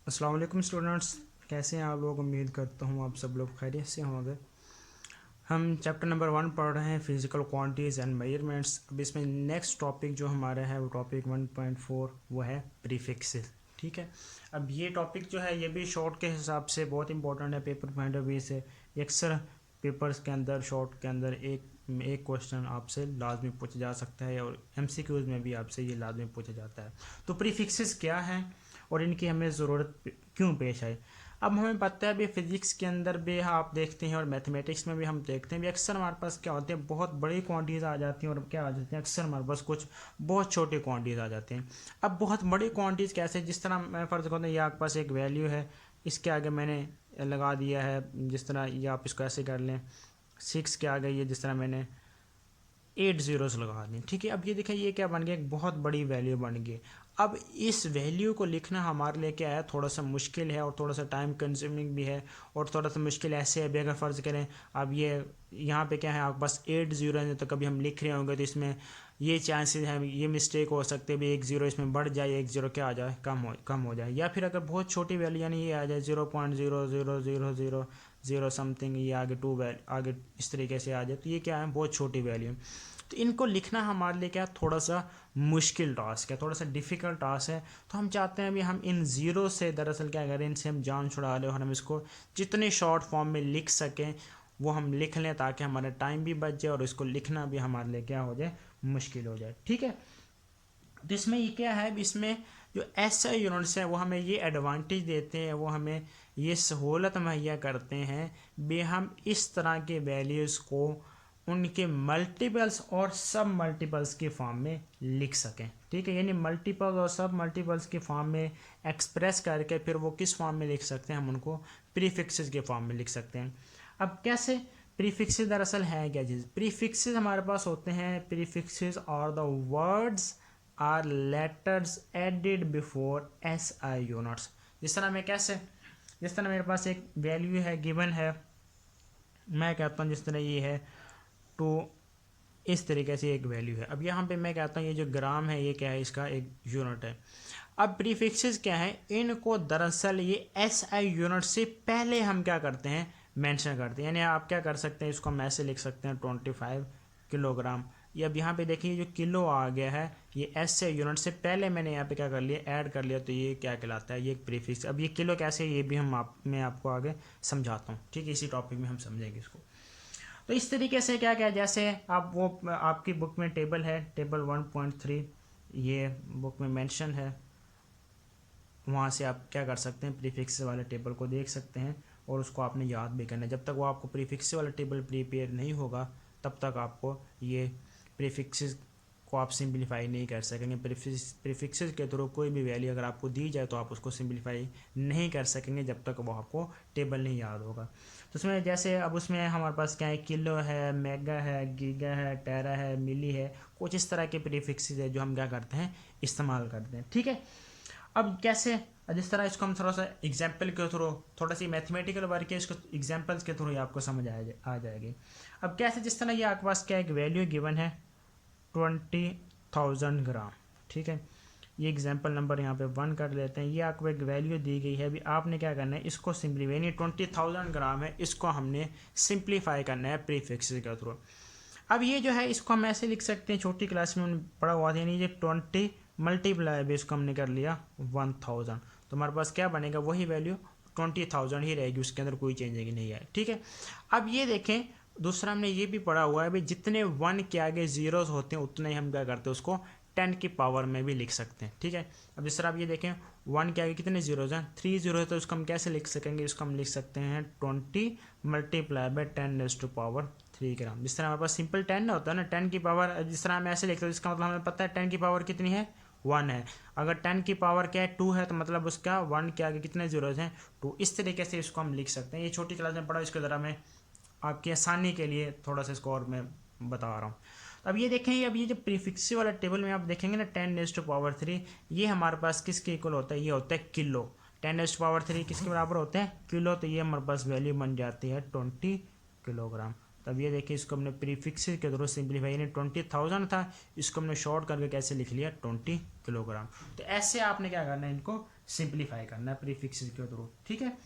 अस्सलाम वालेकुम स्टूडेंट्स, कैसे हैं आप लोग। उम्मीद करता हूँ आप सब लोग खैरियत से होंगे। हम चैप्टर नंबर 1 पढ़ रहे हैं फिज़िकल क्वांटिटीज़ एंड मेजरमेंट्स। अब इसमें नेक्स्ट टॉपिक जो हमारा है वो टॉपिक 1.4 वो है प्रीफिक्सेस। ठीक है, अब ये टॉपिक जो है ये भी शॉर्ट के हिसाब से बहुत इंपॉर्टेंट है पेपर पॉइंट ऑफ व्यू से। अक्सर पेपर्स के अंदर शॉर्ट के अंदर एक क्वेश्चन आपसे लाजमी पूछा जा सकता है और एमसीक्यूज में भी आपसे ये लाजमी पूछा जाता है। तो प्रीफिक्सेस क्या हैं और इनकी हमें ज़रूरत क्यों पेश आई। अब हमें पता है भी फिजिक्स के अंदर भी आप देखते हैं और मैथमेटिक्स में भी हम देखते हैं भी अक्सर हमारे पास क्या होते हैं, बहुत बड़ी क्वांटिटीज़ आ जाती हैं और क्या आ जाती हैं, अक्सर हमारे पास कुछ बहुत छोटी क्वांटिटीज़ आ जाती हैं। अब बहुत बड़ी क्वांटिटीज़ कैसे, जिस तरह मैं फ़र्ज़ करता हूँ ये आपके पास एक वैल्यू है, इसके आगे मैंने लगा दिया है, जिस तरह ये आप इसको ऐसे कर लें 6 के आगे ये जिस तरह मैंने 8 ज़ीरोज़ लगा दी। ठीक है, अब ये देखिए ये क्या बन गया, एक बहुत बड़ी वैल्यू बन गई। अब इस वैल्यू को लिखना हमारे लिए क्या है, थोड़ा सा मुश्किल है और थोड़ा सा टाइम कंज्यूमिंग भी है और थोड़ा सा मुश्किल ऐसे है भी, अगर फ़र्ज़ करें अब ये यहाँ पे क्या है आपके पास 8 ज़ीरो है, तो कभी हम लिख रहे होंगे तो इसमें ये चांसेस हैं, ये मिस्टेक हो सकते हैं भी 1 ज़ीरो इसमें बढ़ जाए, 1 ज़ीरो क्या आ जाए, कम हो जाए, या फिर अगर बहुत छोटी वैल्यू यानी ये आ जाए 0.0000 समथिंग, ये आगे आगे इस तरीके से आ जाए, तो ये क्या है बहुत छोटी वैल्यू। तो इनको लिखना हमारे लिए क्या थोड़ा सा मुश्किल टास्क है, थोड़ा सा डिफ़िकल्ट टास्क है। तो हम चाहते हैं अभी हम इन ज़ीरो से दरअसल क्या करें, इनसे हम जान छुड़ा लें और हम इसको जितने शॉर्ट फॉर्म में लिख सकें वो हम लिख लें, ताकि हमारा टाइम भी बच जाए और इसको लिखना भी हमारे लिए क्या हो जाए, मुश्किल हो जाए। ठीक है, तो इसमें ये क्या है, इसमें जो एसआई यूनिट्स हैं वो हमें ये एडवांटेज देते हैं, वो हमें ये सहूलत मुहैया करते हैं भी हम इस तरह के वैल्यूज़ को उनके मल्टीपल्स और सब मल्टीपल्स के फॉर्म में लिख सकें। ठीक है, यानी मल्टीपल्स और सब मल्टीपल्स के फॉर्म में एक्सप्रेस करके फिर वो किस फॉर्म में लिख सकते हैं, हम उनको प्रीफिक्सेस के फॉर्म में लिख सकते हैं। अब कैसे प्रीफिक्सेस दरअसल है क्या चीज़, प्रीफिक्सेस हमारे पास होते हैं, प्रीफिक्सेस और the words are letters added before S I units. जिस तरह मैं कैसे, जिस तरह मेरे पास एक वैल्यू है गिवन है, मैं कहता हूँ जिस तरह ये है टू, इस तरीके से एक वैल्यू है। अब यहाँ पे मैं कहता हूँ ये जो ग्राम है ये क्या है, इसका एक यूनिट है। अब प्रीफिक्सेस क्या है, इनको दरअसल ये एस आई यूनिट से पहले हम क्या करते हैं, मेंशन करते हैं। यानी आप क्या कर सकते हैं, इसको हम ऐसे लिख सकते हैं 25 किलोग्राम। ये अब यहाँ पे देखिए जो किलो आ गया है ये एस से यूनिट से पहले मैंने यहाँ पे क्या कर लिया, ऐड कर लिया, तो ये क्या कहलाता है, ये एक प्रीफिक्स। अब ये किलो कैसे, ये भी मैं आपको आगे समझाता हूँ। ठीक है, इसी टॉपिक में हम समझेंगे इसको। तो इस तरीके से क्या क्या, जैसे आप वो आपकी बुक में टेबल है, टेबल 1.3 ये बुक में मेंशन है, वहाँ से आप क्या कर सकते हैं, प्रीफिक्स वाले टेबल को देख सकते हैं और उसको आपने याद भी करना है। जब तक वो आपको प्रीफिक्स वाला टेबल प्रिपेयर नहीं होगा तब तक आपको ये प्रीफिक्सेस को आप सिंप्लीफाई नहीं कर सकेंगे। प्रीफिक्सेस के थ्रू कोई भी वैल्यू अगर आपको दी जाए तो आप उसको सिंप्लीफाई नहीं कर सकेंगे जब तक वो आपको टेबल नहीं याद होगा। तो उसमें जैसे अब उसमें हमारे पास क्या है, किलो है, मेगा है, गीगा है, टेरा है, मिली है, कुछ इस तरह के प्रीफिक्सेस है जो हम क्या करते हैं, इस्तेमाल करते हैं। ठीक है, अब कैसे, जिस तरह इसको हम थोड़ा सा एग्जाम्पल के थ्रू, थोड़ा सी मैथमेटिकल वर्क है, इसको एग्जाम्पल्स के थ्रू ही आपको समझ आ जाएगी। अब कैसे, जिस तरह ये आपके पास क्या एक वैल्यू गिवन है 20,000 ग्राम। ठीक है, ये एग्जाम्पल नंबर यहाँ पे 1 कर लेते हैं। ये आपको एक वैल्यू दी गई है, अभी आपने क्या करना है, इसको सिंपलीफाई, यानी 20,000 ग्राम है, इसको हमने सिंप्लीफाई करना है प्रीफिक्स के थ्रू। अब ये जो है इसको हम ऐसे लिख सकते हैं, छोटी क्लास में पढ़ा हुआ था, यानी ये 20 मल्टीप्लाई भी इसको हमने कर लिया 1000, तो हमारे पास क्या बनेगा, वही वैल्यू 20,000 ही रहेगी, उसके अंदर कोई चेंजिंग नहीं है। ठीक है, अब ये देखें दूसरा हमने ये भी पढ़ा हुआ है भाई, जितने 1 के आगे ज़ीरोज़ होते हैं उतने ही हम क्या करते हैं, उसको 10 की पावर में भी लिख सकते हैं। ठीक है, अब जिस तरह आप ये देखें 1 के आगे कितने ज़ीरोज़ हैं, 3 ज़ीरो है, तो उसको हम कैसे लिख सकेंगे, इसको हम लिख सकते हैं 20 मल्टीप्लाई बाई 10⁻³ ग्राम। जिस तरह हमारे पास सिंपल 10 होता है ना, 10 की पावर, जिस तरह हम ऐसे लिखते हैं इसका मतलब हमें पता है 10 की पावर कितनी है, 1 है। अगर 10 की पावर क्या है, 2 है, तो मतलब उसका 1 के आगे कितने ज़ीरोज़ हैं, 2। इस तरीके से इसको हम लिख सकते हैं। ये छोटी क्लास में पढ़ा, इसको ज़रा मैं आपकी आसानी के लिए थोड़ा सा इसको और मैं बता रहा हूँ। तो अब ये देखें, अब ये जो प्रीफिक्स वाला टेबल में आप देखेंगे ना 10⁻³ ये हमारे पास किसके इक्वल होता है, ये होता है किलो। 10⁻³ किसके बराबर होते हैं, किलो, तो ये हमारे पास वैल्यू बन जाती है 20 किलोग्राम। तब ये देखिए इसको हमने प्रीफिक्स के थ्रू सिंप्लीफाई, यानी 20,000 था, इसको हमने शॉर्ट करके कैसे लिख लिया 20 किलोग्राम। तो ऐसे आपने क्या करना है, इनको सिंप्लीफाई करना है प्रीफिक्स के थ्रू, ठीक है।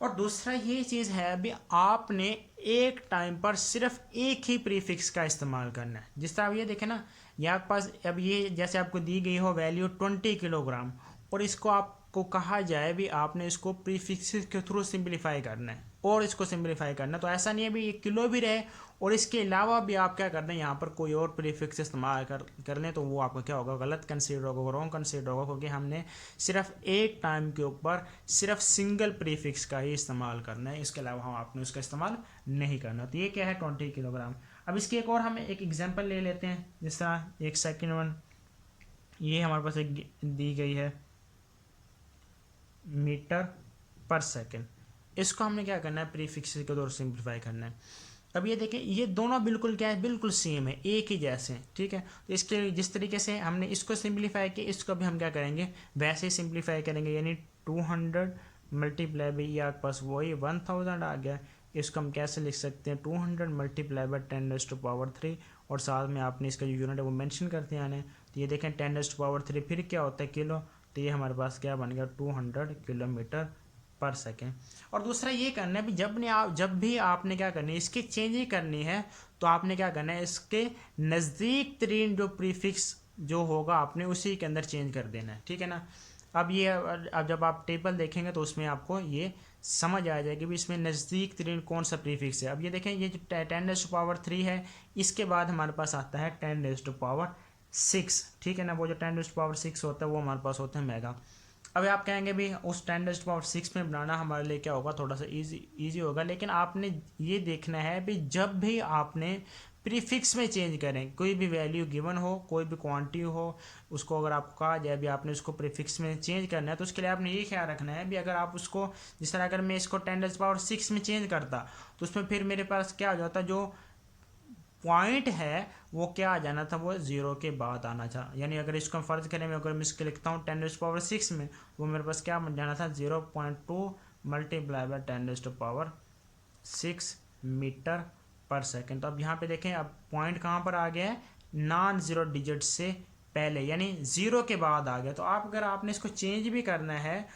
और दूसरा ये चीज़ है अभी आपने एक टाइम पर सिर्फ एक ही प्रीफिक्स का इस्तेमाल करना है। जिस तरह आप ये देखें ना, ये आपके पास अब ये जैसे आपको दी गई हो वैल्यू 20 किलोग्राम, और इसको आपको कहा जाए भी आपने इसको प्रीफिक्स के थ्रू सिंप्लीफाई करना है और इसको सिंप्लीफाई करना है, तो ऐसा नहीं है भी ये किलो भी रहे और इसके अलावा भी आप क्या करते हैं यहाँ पर कोई और प्रीफिक्स इस्तेमाल कर लें, तो वो आपका क्या होगा, गलत कंसीडर होगा, रॉन्ग कंसीडर होगा, क्योंकि हमने सिर्फ एक टाइम के ऊपर सिर्फ सिंगल प्रीफिक्स का ही इस्तेमाल करना है, इसके अलावा हम आपने उसका इस्तेमाल नहीं करना। तो ये क्या है 20 किलोग्राम। अब इसकी एक और हम एक एग्जाम्पल ले लेते हैं, जिस तरह एक सेकेंड वन, ये हमारे पास एक दी गई है मीटर पर सेकेंड, इसको हमने क्या करना है प्रीफिक्स के द्वारा सिंप्लीफाई करना है। अब ये देखें ये दोनों बिल्कुल क्या है, बिल्कुल सेम है, एक ही जैसे हैं, ठीक है। तो इसके जिस तरीके से हमने इसको सिंप्लीफाई किया, इसको भी हम क्या करेंगे वैसे ही सिंप्लीफाई करेंगे, यानी 200 मल्टीप्लाई बाई, ये आपके पास वही 1000 आ गया। इसको हम कैसे लिख सकते हैं 200 मल्टीप्लाई बाई 10⁻³ और साथ में आपने इसका जो यूनिट है वो मेंशन करते आना है। तो ये देखें 10⁻³ फिर क्या होता है किलो, तो ये हमारे पास क्या बन गया 200 किलोमीटर पर सेकेंड। और दूसरा ये करना है भी जब भी आपने क्या करनी है इसकी चेंज करनी है, तो आपने क्या करना है इसके नज़दीक तरीन जो प्रीफिक्स जो होगा आपने उसी के अंदर चेंज कर देना है, ठीक है ना। अब जब आप टेबल देखेंगे तो उसमें आपको ये समझ आ जाएगी भी इसमें नज़दीक तरीन कौन सा प्रीफिक्स है। अब ये देखें ये जो 10⁻³ है, इसके बाद हमारे पास आता है 10⁻⁶, ठीक है ना। वो जो 10⁻⁶ होता है वो हमारे पास होता है मेगा। अब आप कहेंगे भी उस 10⁻⁶ में बनाना हमारे लिए क्या होगा, थोड़ा सा इजी होगा, लेकिन आपने ये देखना है भी जब भी आपने प्रीफिक्स में चेंज करें, कोई भी वैल्यू गिवन हो, कोई भी क्वांटिटी हो, उसको अगर आपको कहा जाए भी आपने उसको प्रीफिक्स में चेंज करना है, तो उसके लिए आपने ये ख्याल रखना है भी अगर आप उसको जिस तरह अगर मैं इसको 10⁻⁶ में चेंज करता तो उसमें फिर मेरे पास क्या हो जाता, जो पॉइंट है वो क्या आ जाना था, वो जीरो के बाद आना था। यानी अगर इसको फ़र्ज करें मैं अगर मैं इसको लिखता हूँ 10⁻⁶ में, वो मेरे पास क्या बन जाना था 0.2 मल्टीप्लाई बाई 10⁻⁶ मीटर पर सेकेंड। तो अब यहाँ पे देखें अब पॉइंट कहाँ पर आ गया है, नॉन ज़ीरो डिजिट से पहले, यानी ज़ीरो के बाद आ गया। तो आप अगर आपने इसको चेंज भी करना है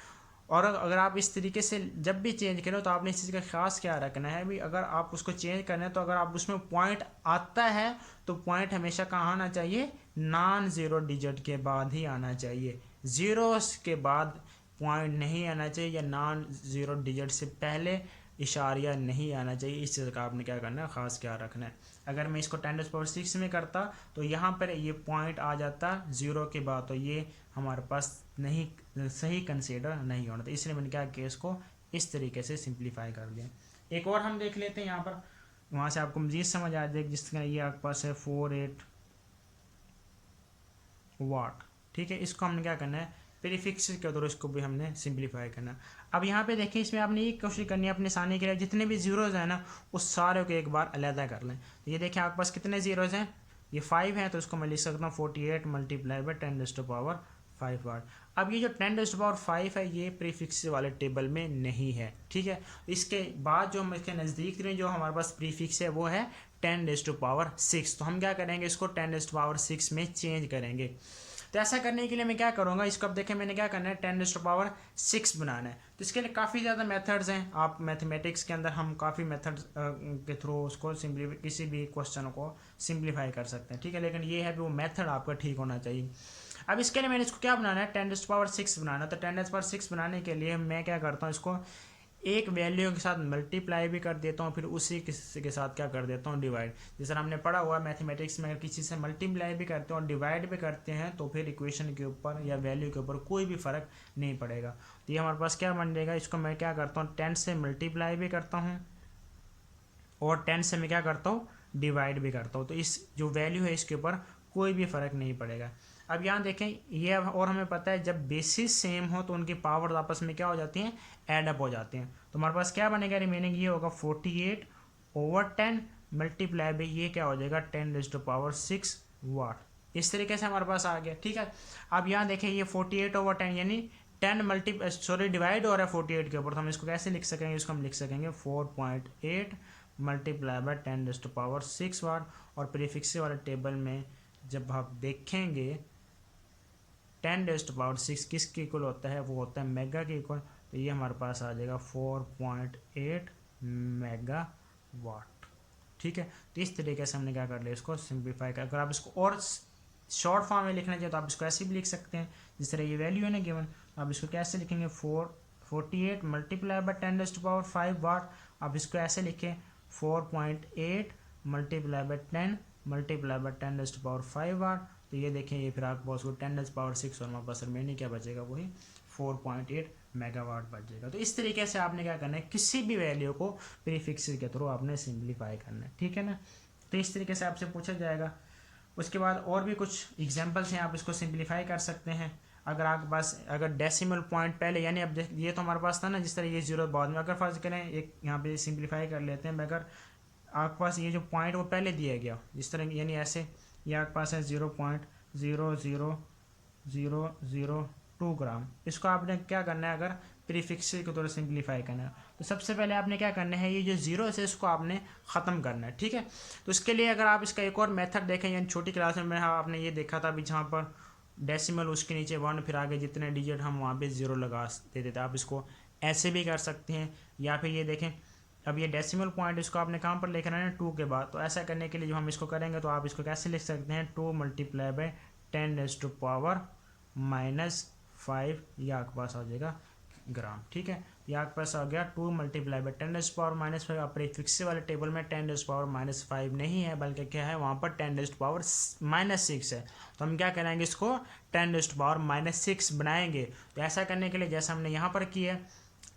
और अगर आप इस तरीके से जब भी चेंज करें तो आपने इस चीज़ का खास क्या रखना है भी अगर आप उसको चेंज करना है तो अगर आप उसमें पॉइंट आता है तो पॉइंट हमेशा कहाँ आना चाहिए, नॉन ज़ीरो डिजिट के बाद ही आना चाहिए, ज़ीरोस के बाद पॉइंट नहीं आना चाहिए, या नॉन ज़ीरो डिजिट से पहले इशारिया नहीं आना चाहिए। इस चीज़ का आपने क्या करना है, ख़ास क्या रखना है। अगर मैं इसको 10⁻⁶ में करता तो यहाँ पर ये पॉइंट आ जाता ज़ीरो के बाद, तो ये हमारे पास नहीं सही कंसीडर नहीं होना था, इसलिए मैंने क्या केस को इस तरीके से सिंप्लीफाई कर दिया। एक और हम देख लेते हैं यहाँ पर, वहाँ से आपको मज़ीद समझ आ जाएगी। जिस तरह ये आपके पास है 48 वाट, ठीक है। इसको हमने क्या करना है प्रीफिक्स के द्वारा इसको भी हमने सिंप्लीफाई करना। अब यहाँ पे देखिए इसमें आपने ये कोशिश करनी है अपने आसानी के लिए जितने भी जीरोज़ हैं ना उस सारे को एक बार अलहदा कर लें। तो ये देखिए आपके पास कितने जीरोज़ हैं, ये 5 हैं, तो इसको मैं लिख सकता हूँ 48 मल्टीप्लाई बाई 10⁻⁵ वाट। अब ये जो 10⁻⁵ है ये प्रीफिक्स वाले टेबल में नहीं है, ठीक है। इसके बाद जो हम इसके नज़दीक जो हमारे पास प्रीफिक्स है वो है 10⁻⁶। तो हम क्या करेंगे इसको 10⁻⁶ में चेंज करेंगे। तो ऐसा करने के लिए मैं क्या करूँगा, इसको अब देखें मैंने क्या करना है 10⁻⁶ बनाना है। तो इसके लिए काफ़ी ज़्यादा मेथड्स हैं, आप मैथमेटिक्स के अंदर हम काफ़ी मेथड्स के थ्रू उसको किसी भी क्वेश्चन को सिंप्लीफाई कर सकते हैं, ठीक है। लेकिन ये है कि वो मेथड आपका ठीक होना चाहिए। अब इसके लिए मैंने इसको क्या बनाना है 10⁻⁶ बनाना। तो 10⁻⁶ बनाने के लिए मैं क्या करता हूँ, इसको एक वैल्यू के साथ मल्टीप्लाई भी कर देता हूँ, फिर उसी के साथ क्या कर देता हूँ डिवाइड। जैसे हमने पढ़ा हुआ मैथमेटिक्स में अगर किसी से मल्टीप्लाई भी करते हैं और डिवाइड भी करते हैं तो फिर इक्वेशन के ऊपर या वैल्यू के ऊपर कोई भी फ़र्क नहीं पड़ेगा। तो ये हमारे पास क्या बन जाएगा, इसको मैं क्या करता हूँ 10 से मल्टीप्लाई भी करता हूँ और 10 से मैं क्या करता हूँ डिवाइड भी करता हूँ। तो इस जो वैल्यू है इसके ऊपर कोई भी फ़र्क नहीं पड़ेगा। अब यहाँ देखें ये और हमें पता है जब बेसिस सेम हो तो उनकी पावर्स आपस में क्या हो जाती हैं, ऐड अप हो जाती हैं। तो हमारे पास क्या बनेगा, रिमेनिंग ये होगा 48/10 मल्टीप्लाई बाई ये क्या हो जाएगा 10⁻⁶ वाट। इस तरीके से हमारे पास आ गया, ठीक है। अब यहाँ देखें ये 48/10 यानी 10 डिवाइड हो रहा है 48 के ऊपर, तो हम इसको कैसे लिख सकेंगे, इसको हम लिख सकेंगे 4.8 मल्टीप्लाई बाई 10⁻⁶ वाट। और प्रीफिक्स वाले टेबल में जब आप देखेंगे 10⁻⁶ किसके इक्वल होता है, वो होता है मेगा के इक्वल। तो ये हमारे पास आ जाएगा 4.8 मेगावाट। ठीक है, तो इस तरीके से हमने क्या कर लिया, इसको सिंप्लीफाई कर। अगर आप इसको और शॉर्ट फॉर्म में लिखना चाहिए तो आप इसको ऐसे भी लिख सकते हैं, जिस तरह ये वैल्यू है ना गिवन, आप इसको कैसे लिखेंगे, 48 मल्टीप्लाई बाय 10⁵ वाट। आप इसको ऐसे लिखें 4.8 मल्टीप्लाई बाय 10 मल्टीप्लाई बाय 10⁵ वाट। तो ये देखें, ये फिर आपके पास को 10⁻⁶ और हमारे पास रिमेनिंग क्या बचेगा, वही 4.8 मेगावाट बचेगा। तो इस तरीके से आपने क्या करना है, किसी भी वैल्यू को प्रीफिक्स के थ्रू आपने सिंप्लीफाई करना है। ठीक है ना, तो इस तरीके से आपसे पूछा जाएगा। उसके बाद और भी कुछ एग्जांपल्स हैं, आप इसको सिंप्लीफाई कर सकते हैं। अगर आपके पास अगर डेसिमल पॉइंट पहले, यानी अब ये तो हमारे पास था ना, जिस तरह ये जीरो बाद में, अगर फर्ज करें एक यहाँ पे सिंप्लीफाई कर लेते हैं, अगर आपके पास ये जो पॉइंट वो पहले दिया गया जिस तरह, यानी ऐसे ये आपके पास है 0.00002 ग्राम, इसको आपने क्या करना है, अगर प्रीफिक्स के तौर सिंप्लीफाई करना है तो सबसे पहले आपने क्या करना है, ये जो जीरो है इसको आपने ख़त्म करना है। ठीक है, तो इसके लिए अगर आप इसका एक और मेथड देखें, यानी छोटी क्लास में आपने ये देखा था अभी, जहाँ पर डेसिमल उसके नीचे 1 फिर आगे जितने डिजिट हम वहाँ पे ज़ीरो लगा देते थे, आप इसको ऐसे भी कर सकते हैं। या फिर ये देखें, अब ये डेसिमल पॉइंट इसको आपने कहाँ पर लिखना है, 2 के बाद। तो ऐसा करने के लिए जो हम इसको करेंगे, तो आप इसको कैसे लिख सकते हैं, 2 मल्टीप्लाई बाय 10⁻⁻⁵, ये आपके पास आ जाएगा ग्राम। ठीक है, ये आपके पास आ गया 2 मल्टीप्लाई बाय 10⁻⁻⁵। अपने फिक्स वाले टेबल में 10⁻⁻⁵ नहीं है, बल्कि क्या है, वहाँ पर 10⁻⁻⁶ है। तो हम क्या करेंगे, इसको 10⁻⁻⁶ बनाएंगे। तो ऐसा करने के लिए जैसा हमने यहाँ पर किया,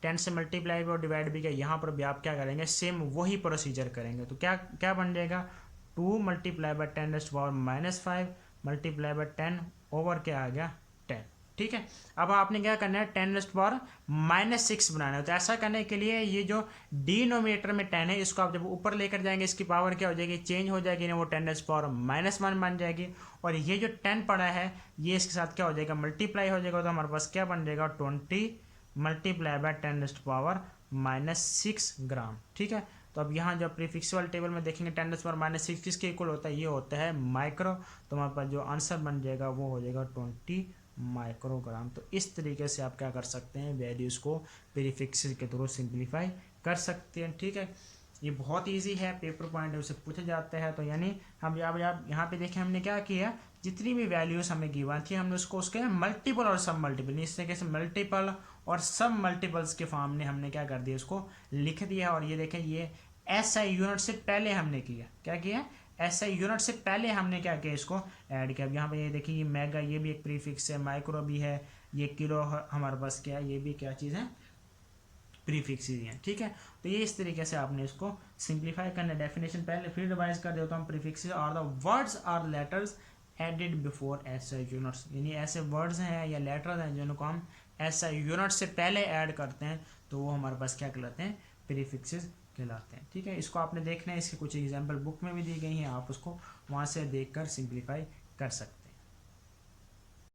10 से मल्टीप्लाई और डिवाइड भी किया, यहाँ पर भी आप क्या करेंगे, सेम वही प्रोसीजर करेंगे। तो क्या क्या बन जाएगा, 2 multiply by 10⁻⁻⁵ multiply by 10 over क्या आ गया, 10। ठीक है, अब आपने क्या करना है, 10⁻⁻⁶ बनाना है। तो ऐसा करने के लिए ये जो डिनोमिनेटर में 10 है, इसको आप जब ऊपर लेकर जाएंगे, इसकी पावर क्या हो जाएगी, चेंज हो जाएगी ना, वो 10⁻⁻⁻1 बन जाएगी। और ये जो 10 पड़ा है, ये इसके साथ क्या हो जाएगा, मल्टीप्लाई हो जाएगा। तो हमारे पास क्या बन जाएगा, 20 मल्टीप्लाई बाय 10⁻⁻⁶ ग्राम। ठीक है, तो अब यहाँ जब प्रीफिक्स वाले टेबल में देखेंगे 10⁻⁻⁶ किसके इक्वल होता है, ये होता है माइक्रो। तो हमारे पास जो आंसर बन जाएगा वो हो जाएगा 20 माइक्रोग्राम। तो इस तरीके से आप क्या कर सकते हैं, वैल्यूज़ को प्रीफिक्स के थ्रू सिंप्लीफाई कर सकते हैं। ठीक है, ये बहुत इजी है, पेपर पॉइंट है, उससे पूछा जाता है। तो यानी हम यहाँ पे देखें, हमने क्या किया, जितनी भी वैल्यूज़ हमें गिवन थी, हमने उसको उसके मल्टीपल और सब मल्टीपल, इस तरीके से मल्टीपल और सब मल्टीपल्स के फॉर्म में हमने क्या कर दिया, इसको लिख दिया। और ये देखें, ये एसआई यूनिट से पहले हमने किया, क्या किया, एसआई यूनिट से पहले हमने क्या किया, इसको ऐड किया। अब यहाँ पे ये देखिए, ये मेगा, ये भी एक प्रीफिक्स है, माइक्रो भी है, ये किलो हमारे पास क्या है, ये भी क्या चीज़ है, प्रीफिक्स ही है। ठीक है, तो ये इस तरीके से आपने इसको सिंप्लीफाई करना। डेफिनेशन पहले फिर रिवाइज कर देता हूँ, prefix are the words are letters added before SI units, यानी ऐसे वर्ड्स हैं या लेटर्स हैं जिनको हम एसआई यूनिट से पहले ऐड करते हैं, तो वो हमारे पास क्या कहलाते हैं, प्रीफिक्सेस कहलाते हैं। ठीक है, इसको आपने देखना है, इसके कुछ एग्जाम्पल बुक में भी दी गई हैं, आप उसको वहाँ से देखकर सिंप्लीफाई कर सकते हैं।